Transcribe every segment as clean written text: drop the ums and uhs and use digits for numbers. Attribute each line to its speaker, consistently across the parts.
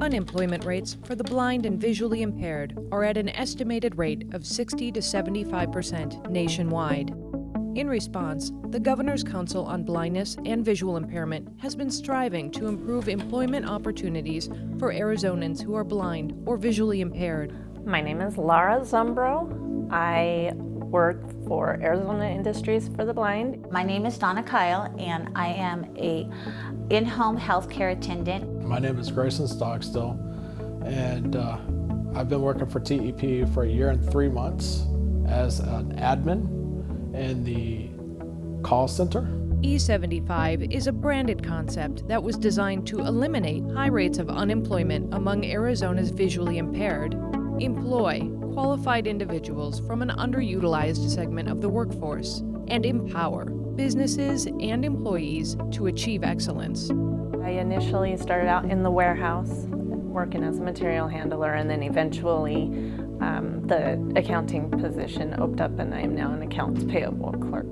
Speaker 1: Unemployment rates for the blind and visually impaired are at an estimated rate of 60 to 75% nationwide. In response, the Governor's Council on Blindness and Visual Impairment has been striving to improve employment opportunities for Arizonans who are blind or visually impaired.
Speaker 2: My name is Laura Zumbro. I work for Arizona Industries for the Blind.
Speaker 3: My name is Donna Kyle, and I am a in-home healthcare attendant.
Speaker 4: My name is Grayson Stockstill, and I've been working for TEP for 1 year and 3 months as an admin in the call center.
Speaker 1: E75 is a branded concept that was designed to eliminate high rates of unemployment among Arizona's visually impaired, employ qualified individuals from an underutilized segment of the workforce, and empower businesses and employees to achieve excellence.
Speaker 2: I initially started out in the warehouse, working as a material handler, and then eventually the accounting position opened up, and I am now an accounts payable clerk.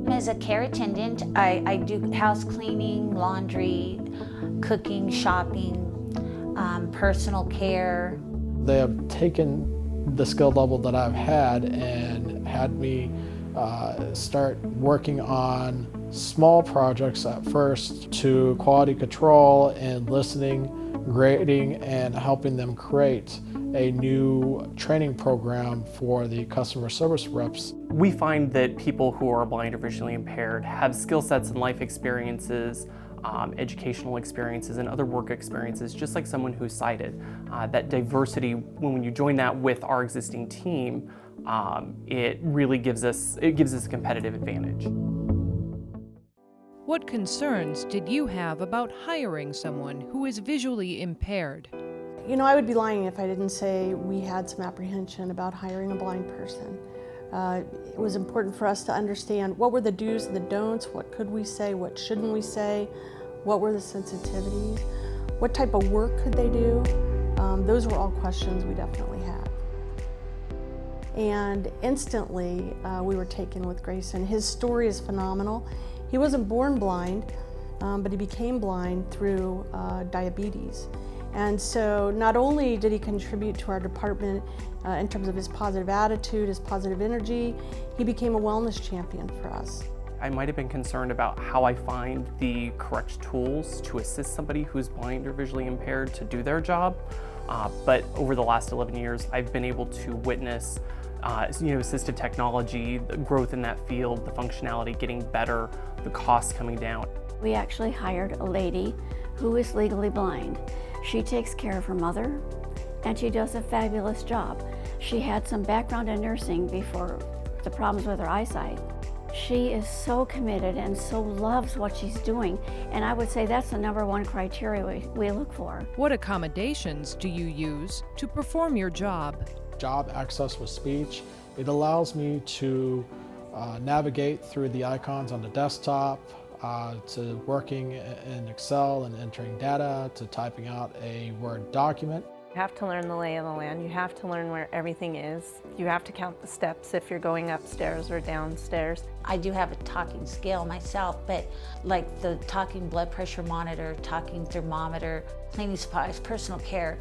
Speaker 3: As a care attendant, I do house cleaning, laundry, cooking, shopping, personal care.
Speaker 4: They have taken the skill level that I've had and had me start working on small projects at first to quality control and listening, grading, and helping them create a new training program for the customer service reps.
Speaker 5: We find that people who are blind or visually impaired have skill sets and life experiences, educational experiences, and other work experiences, just like someone who's sighted. That diversity, when you join that with our existing team, it really gives us a competitive advantage.
Speaker 1: What concerns did you have about hiring someone who is visually impaired?
Speaker 6: You know, I would be lying if I didn't say we had some apprehension about hiring a blind person. It was important for us to understand what were the do's and the don'ts, what could we say, what shouldn't we say, what were the sensitivities, what type of work could they do. Those were all questions we definitely had. And instantly we were taken with Grayson. His story is phenomenal. He wasn't born blind, but he became blind through diabetes. And so not only did he contribute to our department in terms of his positive attitude, his positive energy, he became a wellness champion for us.
Speaker 5: I might have been concerned about how I find the correct tools to assist somebody who's blind or visually impaired to do their job. But over the last 11 years, I've been able to witness assistive technology, the growth in that field, the functionality getting better, the costs coming down.
Speaker 7: We actually hired a lady who is legally blind. She takes care of her mother, and she does a fabulous job. She had some background in nursing before the problems with her eyesight. She is so committed and so loves what she's doing, and I would say that's the #1 criteria we look for.
Speaker 1: What accommodations do you use to perform your job?
Speaker 4: Job access with speech. It allows me to navigate through the icons on the desktop, to working in Excel and entering data, to typing out a Word document.
Speaker 2: You have to learn the lay of the land. You have to learn where everything is. You have to count the steps if you're going upstairs or downstairs.
Speaker 3: I do have a talking scale myself, but like the talking blood pressure monitor, talking thermometer, cleaning supplies, personal care,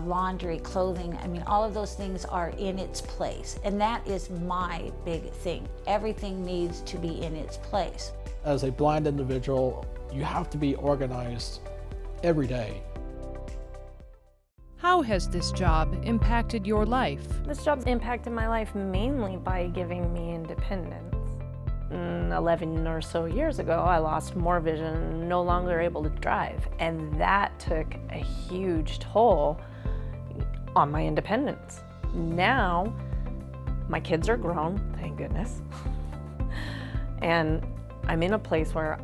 Speaker 3: laundry, clothing, I mean, all of those things are in its place. And that is my big thing. Everything needs to be in its place.
Speaker 4: As a blind individual, you have to be organized every day.
Speaker 1: How has this job impacted your life?
Speaker 2: This job's impacted my life mainly by giving me independence. 11 or so years ago, I lost more vision, no longer able to drive, and that took a huge toll on my independence. Now, my kids are grown, thank goodness, and I'm in a place where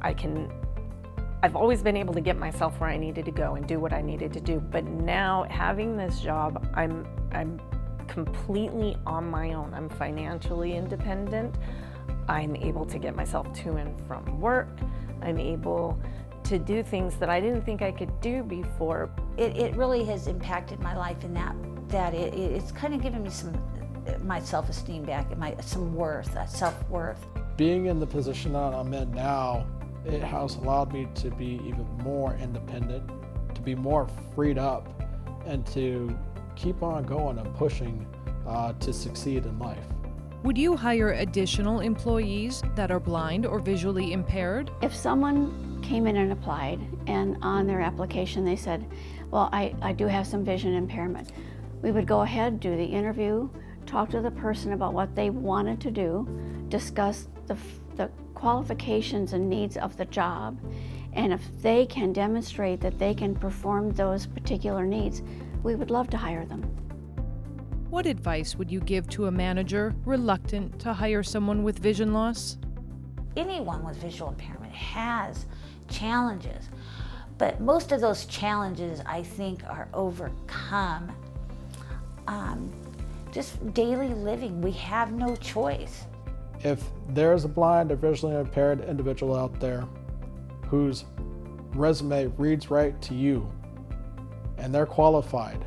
Speaker 2: I've always been able to get myself where I needed to go and do what I needed to do, but now having this job, I'm completely on my own. I'm financially independent. I'm able to get myself to and from work. I'm able to do things that I didn't think I could do before.
Speaker 3: It really has impacted my life in that it's kind of given me my self-esteem back, some worth, self-worth.
Speaker 4: Being in the position that I'm in now, it has allowed me to be even more independent, to be more freed up and to keep on going and pushing to succeed in life.
Speaker 1: Would you hire additional employees that are blind or visually impaired?
Speaker 7: If someone came in and applied, and on their application they said, well, I do have some vision impairment, we would go ahead, do the interview, talk to the person about what they wanted to do, discuss the qualifications and needs of the job, and if they can demonstrate that they can perform those particular needs, we would love to hire them.
Speaker 1: What advice would you give to a manager reluctant to hire someone with vision loss?
Speaker 3: Anyone with visual impairment has challenges, but most of those challenges I think are overcome. Just daily living, we have no choice.
Speaker 4: If there's a blind or visually impaired individual out there whose resume reads right to you and they're qualified,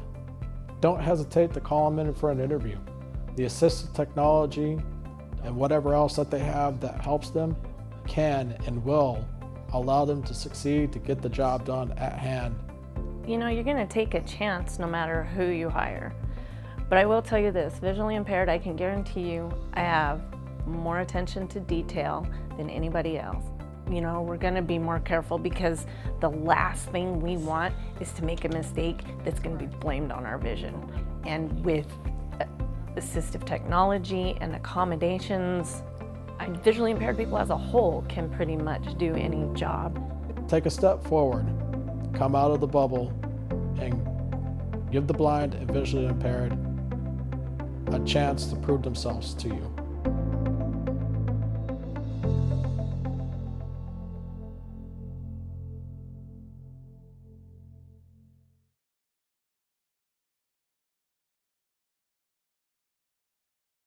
Speaker 4: don't hesitate to call them in for an interview. The assistive technology and whatever else that they have that helps them can and will allow them to succeed, to get the job done at hand.
Speaker 2: You know, you're gonna take a chance no matter who you hire. But I will tell you this, visually impaired, I can guarantee you, I have more attention to detail than anybody else. You know, we're gonna be more careful because the last thing we want is to make a mistake that's gonna be blamed on our vision. And with assistive technology and accommodations, visually impaired people as a whole can pretty much do any job.
Speaker 4: Take a step forward, come out of the bubble, and give the blind and visually impaired a chance to prove themselves to you.